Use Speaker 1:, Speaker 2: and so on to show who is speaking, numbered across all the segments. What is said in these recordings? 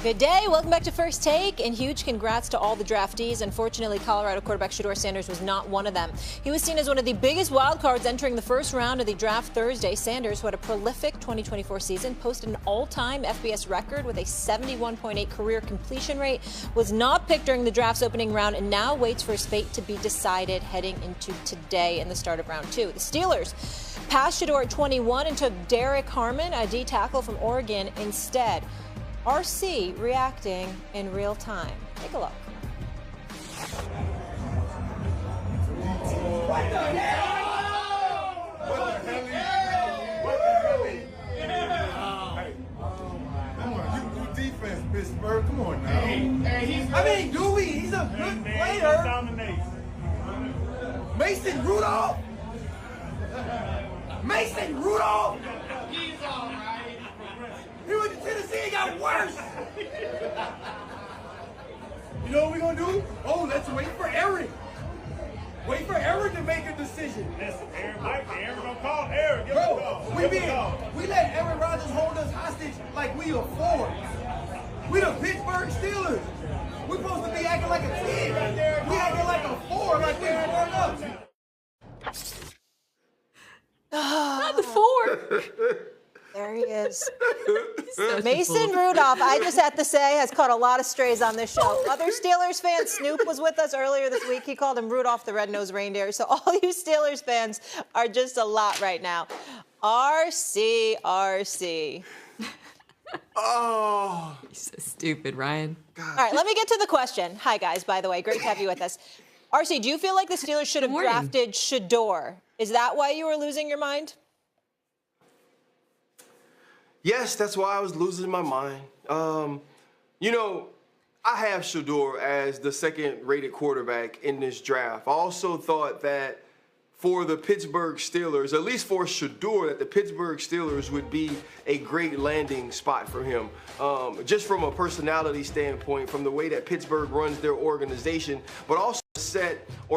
Speaker 1: Good day. Welcome back to First Take, and huge congrats to all the draftees. Unfortunately, Colorado quarterback Shedeur Sanders was not one of them. He was seen as one of the biggest wild cards entering the first round of the draft Thursday. Sanders, who had a prolific 2024 season, posted an all-time FBS record with a 71.8 career completion rate, was not picked during the draft's opening round, and now waits for his fate to be decided heading into today in the start of round 2. The Steelers passed Shedeur at 21 and took Derek Harmon, a D tackle from Oregon, instead. RC reacting in real time. Take a look.
Speaker 2: What the hell? What the hell? What the hell? Hey, come on, you defense, Pittsburgh. Come on now. Hey, Dewey, he's a good player. Mason Rudolph. Mason Rudolph. He's all right. He went to Tennessee and got worse. You know what we're going to do? Oh, let's wait for Aaron. Wait for Aaron to make a decision.
Speaker 3: Listen, Aaron going to call Aaron.
Speaker 2: We let Aaron Rodgers hold us hostage like we a four. We the Pittsburgh Steelers. We're supposed to be acting like a 10. We acting like a 4, like we four up.
Speaker 1: Not the 4. There he is. Mason Rudolph, I just have to say, has caught a lot of strays on this show. Other Steelers fans, Snoop was with us earlier this week. He called him Rudolph the Red-Nosed Reindeer. So all you Steelers fans are just a lot right now. RC.
Speaker 4: Oh.
Speaker 5: You're so stupid, Ryan.
Speaker 1: God. All right, let me get to the question. Hi, guys, by the way. Great to have you with us. RC, do you feel like the Steelers should have drafted Shedeur? Is that why you were losing your mind?
Speaker 4: Yes, that's why I was losing my mind. You know, I have Shedeur as the second-rated quarterback in this draft. I also thought that for the Pittsburgh Steelers, at least for Shedeur, that the Pittsburgh Steelers would be a great landing spot for him. Just from a personality standpoint, from the way that Pittsburgh runs their organization, but also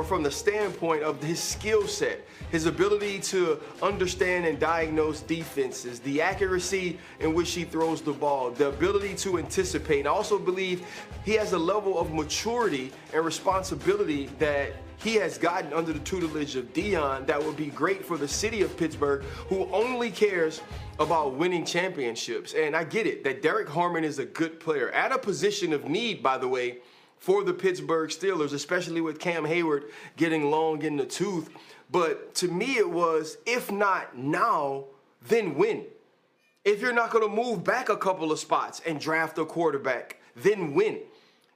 Speaker 4: from the standpoint of his skill set, his ability to understand and diagnose defenses, the accuracy in which he throws the ball, the ability to anticipate. And I also believe he has a level of maturity and responsibility that he has gotten under the tutelage of Dion that would be great for the city of Pittsburgh, who only cares about winning championships. And I get it that Derek Harmon is a good player at a position of need, by the way, for the Pittsburgh Steelers, especially with Cam Hayward getting long in the tooth. But to me, it was, if not now, then when? If you're not going to move back a couple of spots and draft a quarterback, then when?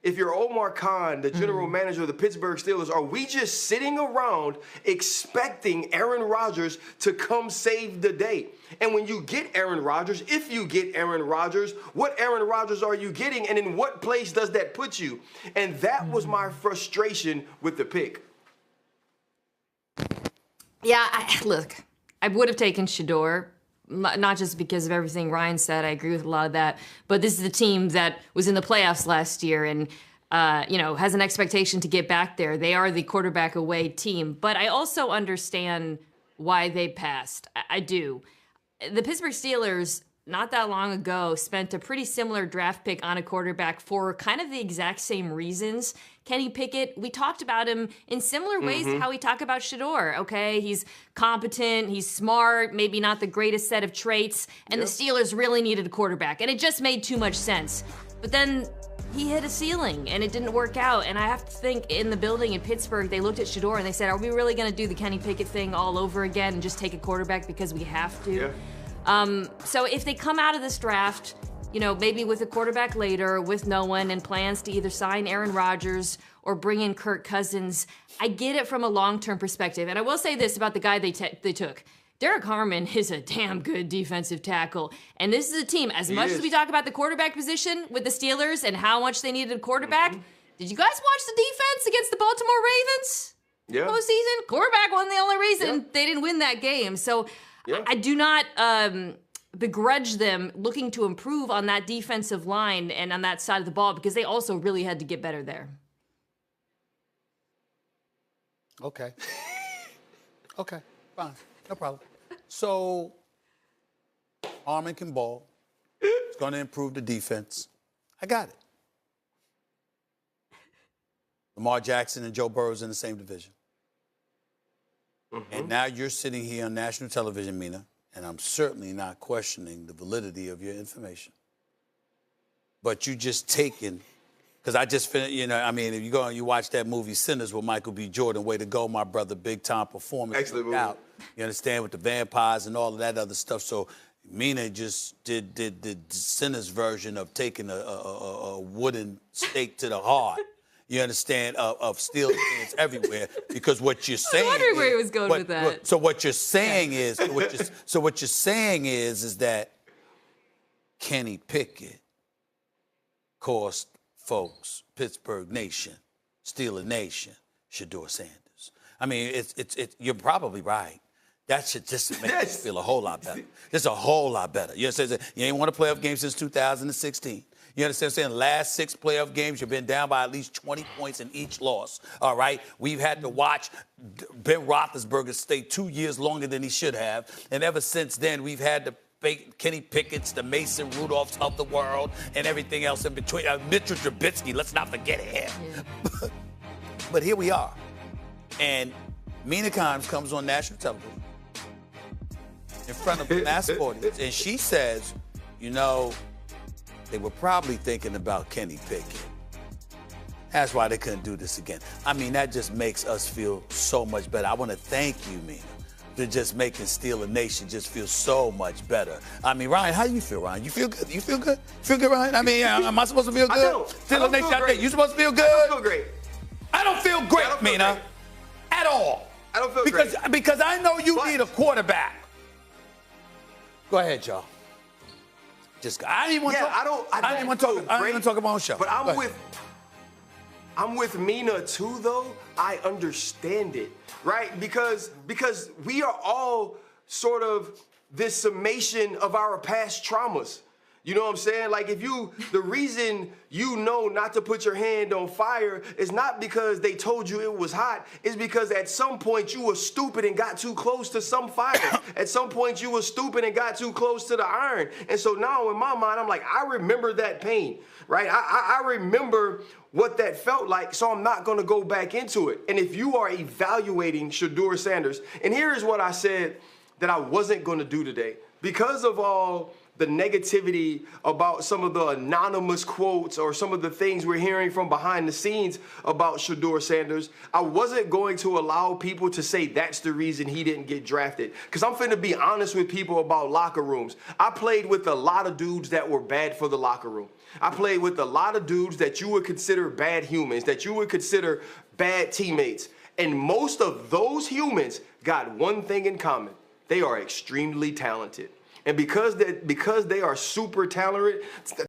Speaker 4: If you're Omar Khan, the general manager of the Pittsburgh Steelers, are we just sitting around expecting Aaron Rodgers to come save the day? And when you get Aaron Rodgers, if you get Aaron Rodgers, what Aaron Rodgers are you getting, and in what place does that put you? And that was my frustration with the pick.
Speaker 5: Yeah, look, I would have taken Shedeur, not just because of everything Ryan said. I agree with a lot of that. But this is the team that was in the playoffs last year and, has an expectation to get back there. They are the quarterback away team. But I also understand why they passed. I do. The Pittsburgh Steelers, not that long ago, spent a pretty similar draft pick on a quarterback for kind of the exact same reasons. Kenny Pickett, we talked about him in similar ways to how we talk about Shedeur, okay? He's competent, he's smart, maybe not the greatest set of traits, and the Steelers really needed a quarterback, and it just made too much sense. But then he hit a ceiling, and it didn't work out, and I have to think in the building in Pittsburgh, they looked at Shedeur and they said, are we really going to do the Kenny Pickett thing all over again and just take a quarterback because we have to?
Speaker 4: Yeah.
Speaker 5: So if they come out of this draft, maybe with a quarterback later, with no one, and plans to either sign Aaron Rodgers or bring in Kirk Cousins, I get it from a long-term perspective. And I will say this about the guy they took. Derek Harmon is a damn good defensive tackle. And this is a team, as much as we talk about the quarterback position with the Steelers and how much they needed a quarterback, did you guys watch the defense against the Baltimore Ravens?
Speaker 4: Yeah.
Speaker 5: Postseason? Quarterback wasn't the only reason they didn't win that game. So I do not begrudge them looking to improve on that defensive line and on that side of the ball, because they also really had to get better there.
Speaker 6: Okay. Okay, fine. No problem. So, Harmon can ball. It's going to improve the defense. I got it. Lamar Jackson and Joe Burrow's in the same division. And now you're sitting here on national television, Mina, and I'm certainly not questioning the validity of your information. But you just taken, because I just finished, you know, I mean, if you go and you watch that movie Sinners with Michael B. Jordan, way to go, my brother, big time performance.
Speaker 4: Excellent movie.
Speaker 6: Out. You understand, with the vampires and all of that other stuff. So Mina just did the Sinners version of taking a wooden stake to the heart. You understand, of steel hands everywhere, because what you're saying.
Speaker 5: I was wondering where he was going with that.
Speaker 6: So what you're saying is, what you're saying is that Kenny Pickett cost folks, Pittsburgh Nation, Steeler Nation, Shedeur Sanders. I mean, it's you're probably right. That should just make you feel a whole lot better. Just a whole lot better. You understand? You ain't won a playoff game since 2016. You understand what I'm saying? Last 6 playoff games, you've been down by at least 20 points in each loss. All right? We've had to watch Ben Roethlisberger stay 2 years longer than he should have. And ever since then, we've had to fake Kenny Pickett's, the Mason Rudolphs of the world, and everything else in between. Mitchell Trubisky, let's not forget him. Yeah. But here we are. And Mina Kimes comes on national television in front of a massive audience, and she says, you know, they were probably thinking about Kenny Pickett. That's why they couldn't do this again. I mean, that just makes us feel so much better. I want to thank you, Mina, for just making Steeler Nation just feel so much better. I mean, Ryan, how do you feel, Ryan? You feel good? You feel good? Feel good, Ryan? I mean, am I supposed to feel good?
Speaker 4: I don't.
Speaker 6: Steeler Nation out there, you supposed to feel good?
Speaker 4: I don't feel great.
Speaker 6: I don't feel great, Mina, at all.
Speaker 4: I don't feel great.
Speaker 6: Because I know you need a quarterback. Go ahead, y'all. I didn't want to talk. I didn't want to talk about my own show.
Speaker 4: But I'm with Mina too, though. I understand it, right? Because we are all sort of this summation of our past traumas. You know what I'm saying? Like, the reason you know not to put your hand on fire is not because they told you it was hot. It's because at some point you were stupid and got too close to some fire. At some point you were stupid and got too close to the iron. And so now in my mind, I'm like, I remember that pain, right? I remember what that felt like, so I'm not going to go back into it. And if you are evaluating Shedeur Sanders, and here is what I said that I wasn't going to do today. Because of all the negativity about some of the anonymous quotes or some of the things we're hearing from behind the scenes about Shedeur Sanders, I wasn't going to allow people to say that's the reason he didn't get drafted. Because I'm finna be honest with people about locker rooms. I played with a lot of dudes that were bad for the locker room. I played with a lot of dudes that you would consider bad humans, that you would consider bad teammates. And most of those humans got one thing in common. They are extremely talented. And because they are super talented,